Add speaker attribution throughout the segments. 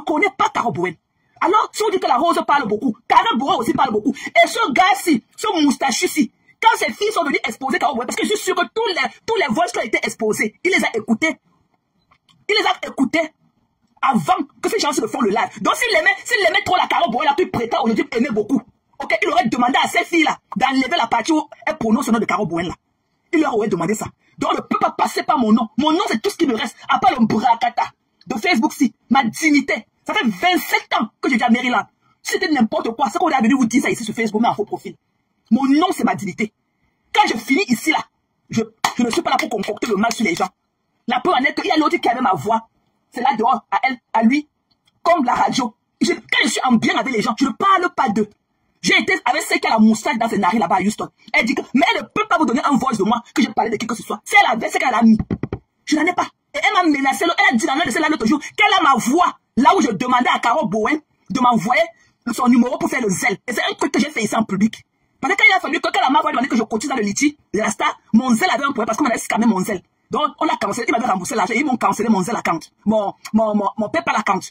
Speaker 1: connais pas Caro Bowen. Alors, si on dit que la Rose parle beaucoup, Caro Bowen aussi parle beaucoup. Et ce gars-ci, ce moustachu-ci, quand ces filles sont venues exposer Caro Bowen, parce que je suis sûr que tous les voix qui ont été exposées, il les a écoutées. Il les a écoutées avant que ces gens se font le live. Donc, s'il aimait trop la Caro Bowen, là, puis prétend aujourd'hui aimer beaucoup. Ok, il aurait demandé à ces filles-là d'enlever la partie où elle prononce le nom de Caro Bowen, là. Il leur aurait demandé ça. Donc, on ne peut pas passer par mon nom. Mon nom, c'est tout ce qui me reste, à part le bracata de Facebook-ci, ma dignité. Ça fait 27 ans que je dis à Maryland. Si c'était n'importe quoi, c'est qu'on est venu vous dire ça ici sur Facebook, mais en faux profil. Mon nom, c'est ma dignité. Quand je finis ici, là, je ne suis pas là pour concocter le mal sur les gens. La preuve en est qu'il y a l'autre qui avait ma voix. C'est là dehors, à elle, à lui, comme la radio. Quand je suis en bien avec les gens, je ne parle pas d'eux. J'ai été avec celle qui a la moustache dans ses narines là-bas à Houston. Elle dit que, mais elle ne peut pas vous donner un voice de moi que j'ai parlé de qui que ce soit. C'est elle avait, c'est qu'elle a mis. Je n'en ai pas. Et elle m'a menacé, elle a dit dans l'un de celles-là l'autre jour qu'elle a ma voix là où je demandais à Caro Bowen de m'envoyer son numéro pour faire le zèle. Et c'est un truc que j'ai fait ici en public. Parce que quand il a fallu que quand la m'a demandé que je cotise dans le litige, la star, mon zèle avait un problème parce qu'on avait scammé mon zèle. Donc on l'a cancellé, ils m'avaient remboursé l'argent, ils m'ont cancellé mon zèle account. Mon PayPal account.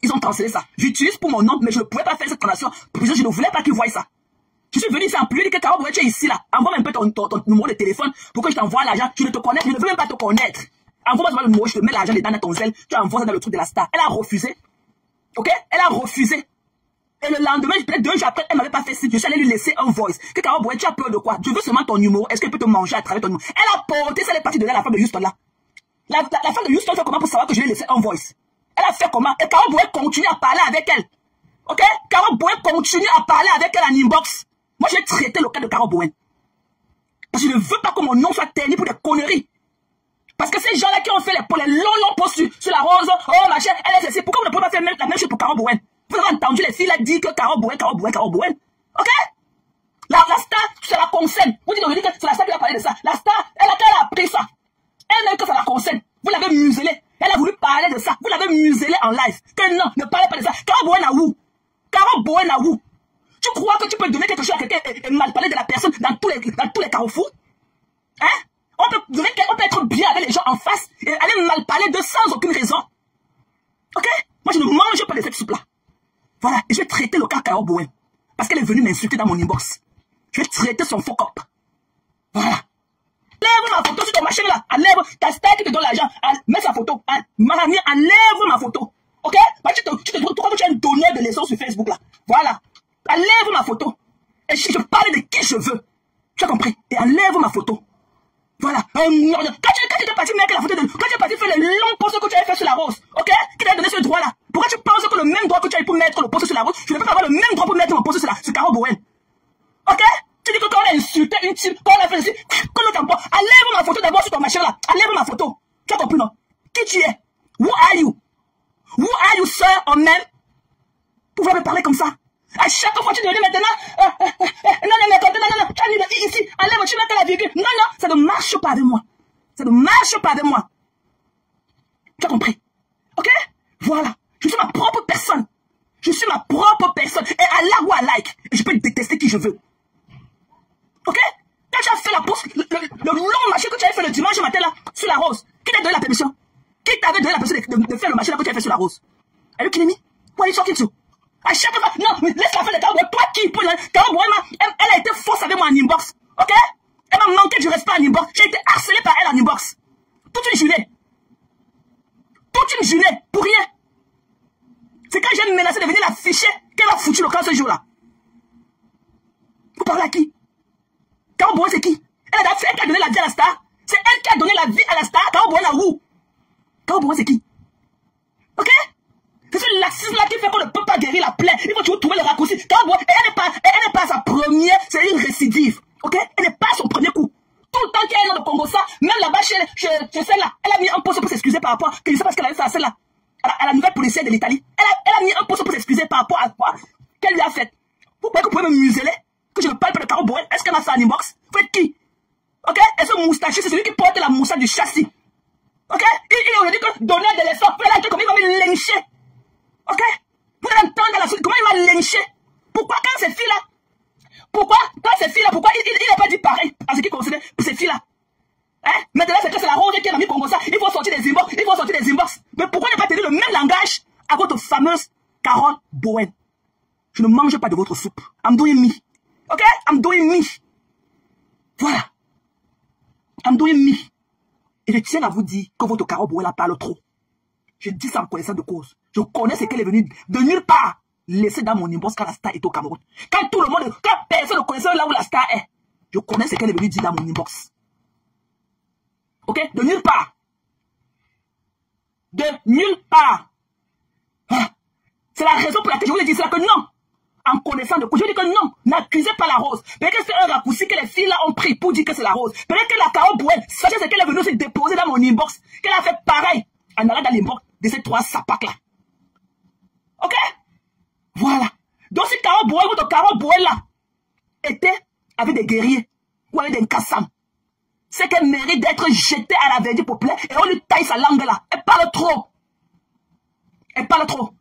Speaker 1: Ils ont cancellé ça. J'utilise pour mon nom, mais je ne pouvais pas faire cette transaction parce que je ne voulais pas qu'ils voient ça. Je suis venu ici en plus, que Caro Bowen, tu es ici là. Envoie un peu ton numéro de téléphone pour que je t'envoie l'argent. Je ne te connais, je ne veux même pas te connaître. Envoie-moi le numéro, je te mets l'argent dedans dans ton zèle, tu envoies ça dans le truc de la star. Elle a refusé. Ok? Elle a refusé. Et le lendemain, peut-être 2 jours après, elle m'avait pas fait signe. Je suis allé lui laisser un voice. Que Caro Bowen, tu as peur de quoi? Je veux seulement ton numéro. Est-ce qu'elle peut te manger à travers ton numéro? Elle a porté ça, elle est partie de là, la femme de Houston là. La femme de Houston fait comment pour savoir que je lui ai laissé un voice? Elle a fait comment? Et Caro Bowen continue à parler avec elle. Ok? Caro Bowen continue à parler avec elle en inbox. Moi, j'ai traité le cas de Caro Bowen. Parce que je ne veux pas que mon nom soit terni pour des conneries. Parce que ces gens-là qui ont fait les longs posts sur la Rose, oh ma chère, elle est ceci. Pourquoi vous ne pouvez pas faire la même chose pour Caro Bowen? Vous avez entendu les filles là dire que Caro Bowen. Ok? La star, ça la concerne. Vous dites aujourd'hui que c'est la star qui a parlé de ça. La star, elle a appris ça. Elle n'a eu que ça la concerne. Vous l'avez muselée. Elle a voulu parler de ça. Vous l'avez muselée en live. Que non, ne parlez pas de ça. Caro Bowen a où? Caro Bowen a où? Tu crois que tu peux donner quelque chose à quelqu'un et mal parler de la personne dans tous les carrefours? Hein? On peut être bien avec les gens en face et aller mal parler de sans aucune raison. Ok? Moi, je ne mange pas de cette soupe-là. Voilà. Et je vais traiter le cas Caro Bowen. Parce qu'elle est venue m'insulter dans mon inbox. Je vais traiter son faux cop. Voilà. Enlève ma photo sur ton machin là. Enlève ta star qui te donne l'argent. Mets sa photo. Hein? Enlève ma photo. Ok? Bah, tu crois que tu as un donneur de leçons sur Facebook là. Voilà. Enlève ma photo. Et je parle de qui je veux. Tu as compris? Et enlève ma photo. Voilà. Quand tu es parti mettre la photo de... Quand tu es parti faire les longs posts que tu avais fait sur la Rose. Ok? Qui t'a donné ce droit là? Pourquoi tu penses que le même droit que tu as eu pour mettre le post sur la Rose, je ne peux pas avoir le même droit pour mettre mon post sur Caro Bowen? Ok? Tu dis que quand on a insulté une team, quand on a fait ceci, que l'autre emploi, enlève ma photo d'abord sur ton machin là. Enlève ma photo. Tu as compris non? Qui tu es? Who are you? Who are you, sir, or man? Pour me parler comme ça? À chaque fois, tu te dis maintenant, non, tu as dit ici, enlève, tu mets que la virgule. Non, ça ne marche pas avec moi. Ça ne marche pas avec moi. Tu as compris? Ok? Voilà. Je suis ma propre personne. Je suis ma propre personne. Et I like what I like. Et je peux détester qui je veux. Ok? Quand tu as fait la pause, le long marché que tu avais fait le dimanche matin là, sur la Rose, qui t'a donné la permission? Qui t'avait donné la permission de faire le marché là que tu as fait sur la Rose? Are you kidding me? What are you talking to? À chaque fois, non, mais laisse la fin de Caro Bowen. Toi qui, Caro Bowen, elle a été fausse avec moi en inbox. Ok? Elle m'a manqué du respect en inbox. J'ai été harcelé par elle en inbox. Toute une journée. Toute une journée. Pour rien. C'est quand j'ai menacé de venir la ficher qu'elle a foutu le camp ce jour-là. Vous parlez à qui? Caro Bowen, c'est qui? C'est elle qui a donné la vie à la star. C'est elle qui a donné la vie à la star. Caro Bowen, à où? Caro Bowen, c'est qui? Ok? C'est ce laxisme-là qui fait qu'on ne peut pas guérir la plaie. Il faut toujours trouver le raccourci. Caro Bowen, elle n'est pas sa première, c'est une récidive. Ok? Elle n'est pas son premier coup. Tout le temps qu'il y a un nom de Congo, ça, même là-bas chez celle-là, elle a mis un poste pour s'excuser par rapport, que je sais pas ce qu'elle avait fait à celle-là, à la nouvelle policière de l'Italie. Elle a mis un poste pour s'excuser par rapport à quoi qu'elle lui a fait. Vous croyez que vous pouvez me museler? Que je ne parle pas de Caro Bowen? Est-ce qu'elle m'a fait un inbox? Vous êtes qui? Ok? Et ce moustache, c'est celui qui porte la moustache du châssis. Ok? Il aurait dit que donner de l'effort, vous allez comme il m'a lynché. Ok? Vous allez entendre la suite, comment il m'a lynché? Pourquoi quand ces filles-là? Pourquoi il n'a pas dit pareil à ce qui concerne ces filles-là? Hein? Maintenant, c'est que c'est la Rose qui a mis Congo ça. Il faut sortir des inbox. Mais pourquoi ne pas tenir le même langage à votre fameuse Carole Bowen. Je ne mange pas de votre soupe. I'm doing me. Ok? I'm doing me. Voilà. I'm doing me. Et je tiens à vous dire que votre Carole Bowen parle trop. Je dis ça en connaissant de cause. Je connais ce qu'elle est venue de nulle part laisser dans mon inbox quand la star est au Cameroun. Quand tout le monde, quand personne ne connaissait là où la star est, je connais ce qu'elle est venue dire dans mon inbox. Ok? De nulle part. De nulle part. Ah. C'est la raison pour laquelle je voulais dire ça, que non. En connaissant de cause, je dis que non. N'accusez pas la rose. Peut-être que c'est un raccourci que les filles là ont pris pour dire que c'est la rose. Peut-être que la Carole Bowen, sachez ce qu'elle est venue se déposer dans mon inbox. Qu'elle a fait pareil en allant dans l'inbox de ces 3 sapacs là. Ok? Voilà. Donc si Carole Bowen, votre Carole Bowen là, était avec des guerriers ou avec des Kassam, c'est qu'elle mérite d'être jetée à la verdure populaire et on lui taille sa langue là. Elle parle trop. Elle parle trop.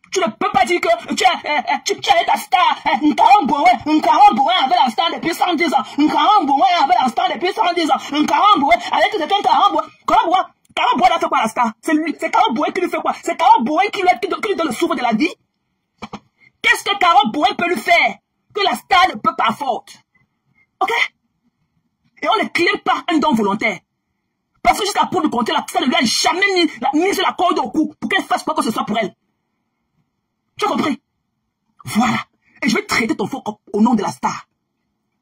Speaker 1: Tu ne peux pas dire que tu es ta star. Un Carole Bowen avait la star depuis 110 ans. Un Carole Bowen avait la star depuis 110 ans. Un Carole Bowen, avec que c'est un Carole Bowen. Carole Bowen a fait quoi la star? C'est Carole Bowen qui lui fait quoi? C'est Carole Bowen qui lui donne le souffle de la vie. Qu'est-ce que Carole Bowen peut lui faire que la star ne peut pas faire? Ok? Et on ne clame pas un don volontaire. Parce que jusqu'à pour de compter, la star ne lui a jamais mis sur la corde au cou pour qu'elle fasse quoi que ce soit pour elle. Tu as compris? Voilà. Et je vais traiter ton faux cop au nom de la star.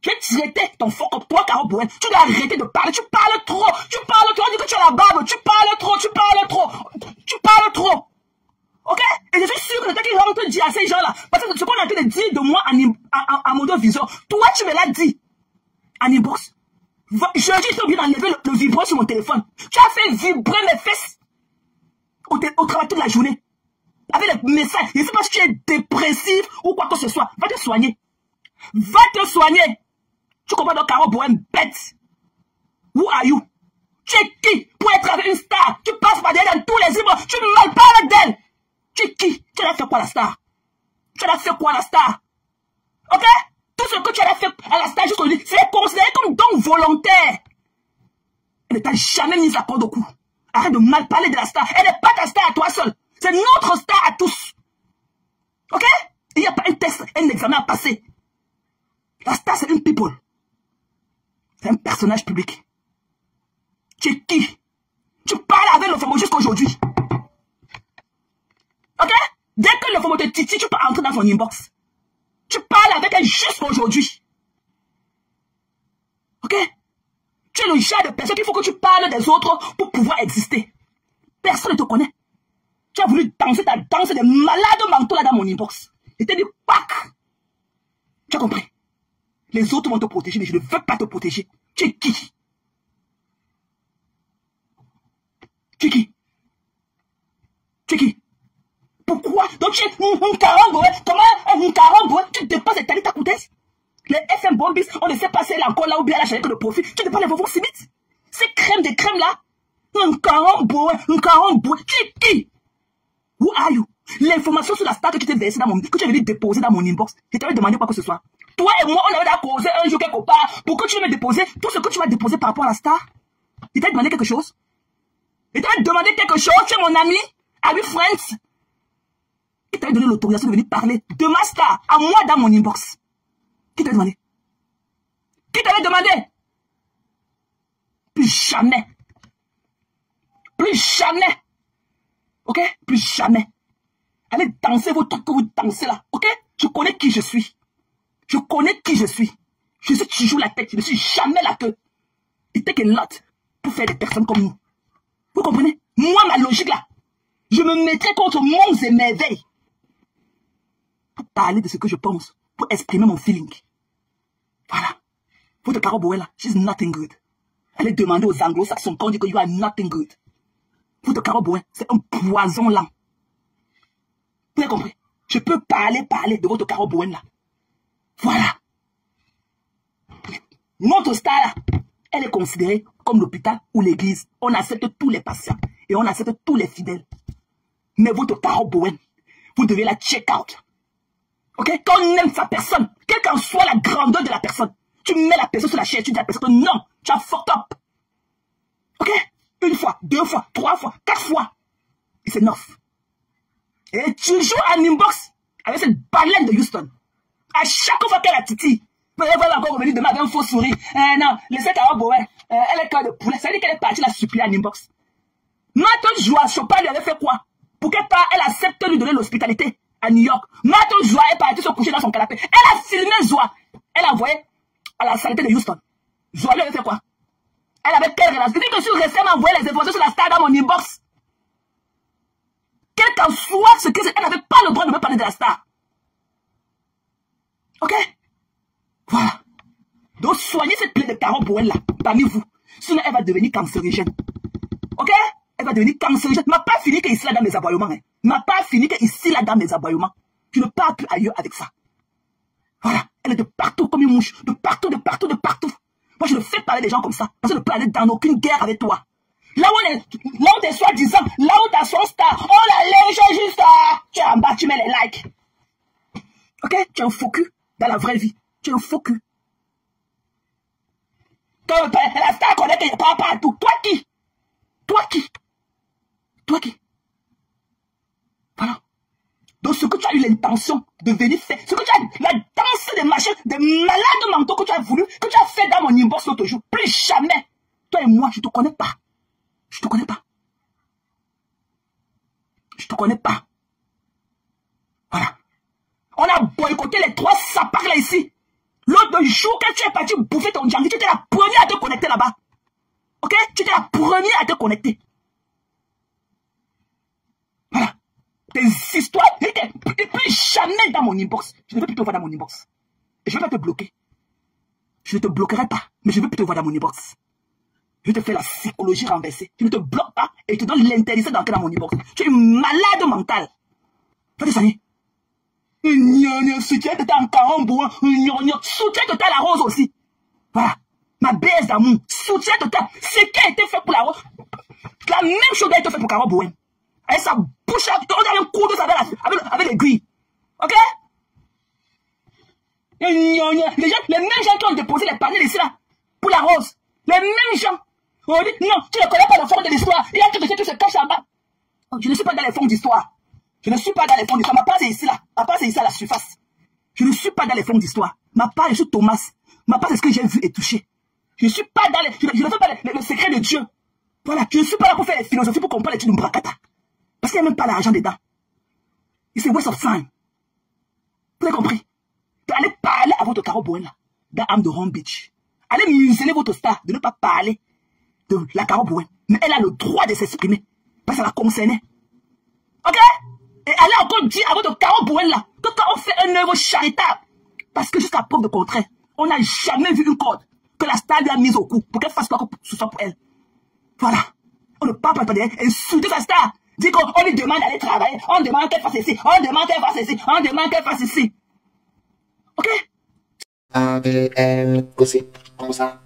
Speaker 1: Je vais traiter ton faux cop. Toi, Carole Bowen, tu dois arrêter de parler. Tu parles trop. Tu parles trop. On dit que tu as la barbe. Tu parles trop. Tu parles trop. Tu parles trop. Ok? Et je suis sûr que c'est toi qui va te dire à ces gens-là. Parce que ce qu'on a en train de dire de moi en mode vision, toi, tu me l'as dit. En inbox. Je suis obligé d'enlever le vibreur sur mon téléphone. Tu as fait vibrer mes fesses au travail toute la journée. Avec les messages. Je ne sais pas si tu es dépressif ou quoi que ce soit. Va te soigner. Va te soigner. Tu comprends donc Carole Bowen bête? Who are you? Tu es qui pour être avec une star? Tu passes par derrière dans tous les immeubles. Tu ne mal parles d'elle. Tu es qui? Tu as fait quoi la star? Tu as fait quoi la star? Ok? Tout ce que tu as fait à la star jusqu'aujourd'hui, c'est considéré comme don volontaire. Elle ne t'a jamais mis la corde au cou. Arrête de mal parler de la star. Elle n'est pas ta star à toi seul. C'est notre star à tous. Ok? Il n'y a pas un test, un examen à passer. La star, c'est une people. C'est un personnage public. Tu es qui? Tu parles avec le FOMO jusqu'à aujourd'hui. Ok? Dès que le FOMO te titille, tu peux entrer dans son inbox. Tu parles avec elle jusqu'à aujourd'hui. Ok? Tu es le genre de personne qu'il faut que tu parles des autres pour pouvoir exister. Personne ne te connaît. Tu as voulu danser ta danse de malade mentaux là dans mon inbox. Et t'es dit, pack. Tu as compris? Les autres vont te protéger, mais je ne veux pas te protéger. Tu es qui? Tu es qui? Tu es qui? Pourquoi? Donc tu es un Carole Bowen. Comment un Carole Bowen? Tu dépasses les Talita Koutes? Les FM Bombis, on ne sait pas si elle est encore là ou bien elle a changé que de profil. Tu dépasses les Vovos Smith? Ces crèmes des crèmes là? Un Carole Bowen. Tu es qui? Who are you? L'information sur la star que tu t'es versée dans mon, que tu es venu déposer dans mon inbox, je t'avais demandé quoi que ce soit. Toi et moi, on avait causé un jour quelque part pour que tu me déposes tout ce que tu vas déposer par rapport à la star. Il t'a demandé quelque chose? Il t'a demandé quelque chose, tu es mon ami? Are we friends? Il t'a donné l'autorisation de venir parler de ma star à moi dans mon inbox. Qui t'a demandé? Qui t'avait demandé? Plus jamais. Plus jamais. Ok? Plus jamais. Allez danser vos trucs que vous dansez là. Ok? Je connais qui je suis. Je connais qui je suis. Je suis toujours la tête. Je ne suis jamais la queue. Il take a lot pour faire des personnes comme nous. Vous comprenez? Moi, ma logique là, je me mettrai contre monts et merveilles pour parler de ce que je pense, pour exprimer mon feeling. Voilà. Votre Carole Bowen là, she's nothing good. Allez demander aux anglo-saxons quand on dit que you are nothing good. Votre Carole Bowen, c'est un poison lent. Vous avez compris? Je peux parler de votre Carole Bowen là. Voilà. Notre star là, elle est considérée comme l'hôpital ou l'église. On accepte tous les patients et on accepte tous les fidèles. Mais votre Carole Bowen, vous devez la check out. Ok? Quand on aime sa personne, quelle qu'en soit la grandeur de la personne, tu mets la personne sur la chaise, tu dis à la personne non, tu as fucked up. Ok? Une fois, 2 fois, 3 fois, 4 fois. Et c'est enough. Et tu joues en inbox avec cette baleine de Houston. À chaque fois qu'elle a titi, elle va encore revenir demain avec un faux sourire. Non, laissez Carole Bowen. Elle est cœur de poulet. Ça veut dire qu'elle est partie la supplier en inbox. Martha Joie, Chopin lui avait fait quoi? Pour qu'elle accepte de lui donner l'hospitalité à New York. Martha Joie est partie se coucher dans son canapé. Elle a filmé Joie. Elle a envoyé à la saleté de Houston. Joie lui avait fait quoi? Elle avait quelle relation? C'est que si récemment envoyé les informations sur la star dans mon inbox. Quel qu'en soit ce que c'est, elle n'avait pas le droit de me parler de la star. Ok? Voilà. Donc soignez cette plaie de Carole Bowen là, parmi vous. Sinon elle va devenir cancérigène. Ok? Elle va devenir cancérigène. M'a pas fini que ici là dans mes aboyements. Hein. M'a pas fini que ici là dans mes aboyements. Je ne pars plus ailleurs avec ça. Voilà. Elle est de partout comme une mouche. De partout, de partout, de partout. Moi je ne fais parler des gens comme ça. Parce que je ne peux aller dans aucune guerre avec toi. Là où t'es soi-disant, là où t'as son star, oh la légère juste, tu es en bas, tu mets les likes. Ok? Tu es un faux cul dans la vraie vie. Tu es un faux cul. La star connaît qu'il n'y a pas partout. Toi qui? Toi qui? Toi qui? Voilà. Donc ce que tu as eu l'intention de venir faire, ce que tu as, la danse des machins, des malades mentaux que tu as voulu, que tu as fait dans mon inbox l'autre jour, plus jamais. Toi et moi, je ne te connais pas. Je te connais pas. Je te connais pas. Voilà. On a boycotté les 3 sapins là ici. L'autre jour, quand tu es parti bouffer ton django, tu étais la première à te connecter là-bas. Ok? Tu étais la première à te connecter. Voilà. Tes histoires, et puis jamais dans mon inbox. Je ne veux plus te voir dans mon inbox. Et je ne vais pas te bloquer. Je ne te bloquerai pas, mais je ne veux plus te voir dans mon inbox. Je te fais la psychologie renversée. Je ne te bloque pas et je te donne l'interdiction d'entrer dans mon inbox. Tu es une malade mentale. Fais des années. Soutien de ta en carambour. Soutien de ta la rose aussi. Voilà. Ma baisse d'amour. Soutien de ta. Ce qui a été fait pour la rose. La même chose a été fait pour Carole Bowen. Avec sa bouche. On a un coup de ça avec l'aiguille. Ok? Les mêmes gens qui ont déposé les paniers ici là. Pour la rose. Les mêmes gens. On dit, non, tu ne connais pas le fond de l'histoire. Il y a quelque chose qui se cache là-bas. Oh, je ne suis pas dans les fonds d'histoire. Je ne suis pas dans les fonds d'histoire. Ma part, c'est ici là. Ma part, c'est ici à la surface. Je ne suis pas dans les fonds d'histoire. Ma part, je suis Thomas. Ma part, c'est ce que j'ai vu et touché. Je ne suis pas dans les... Je ne fais pas le secret de Dieu. Voilà. Je ne suis pas là pour faire les philosophies pour comprendre les trucs de Mbrakata. Parce qu'il n'y a même pas l'argent dedans. Et c'est waste of time. Vous avez compris? Allez parler à votre Carole Bowen là. Dans Am de Ron Beach. Allez museler votre star de ne pas parler de la Carole Bowen. Mais elle a le droit de s'exprimer. Parce que ça la concernait. Ok? Et allez encore dire à votre Carole Bowen là que quand on fait un œuvre charitable, parce que jusqu'à preuve de contraire, on n'a jamais vu une corde que la star lui a mise au cou pour qu'elle fasse quoi que ce soit pour elle. Voilà. On ne parle pas d'elle. Insulter sa star. Dire qu'on lui demande d'aller travailler. On demande qu'elle fasse ici. On demande qu'elle fasse ici. On demande qu'elle fasse ici. Ok?
Speaker 2: ADN, gossip, comme ça,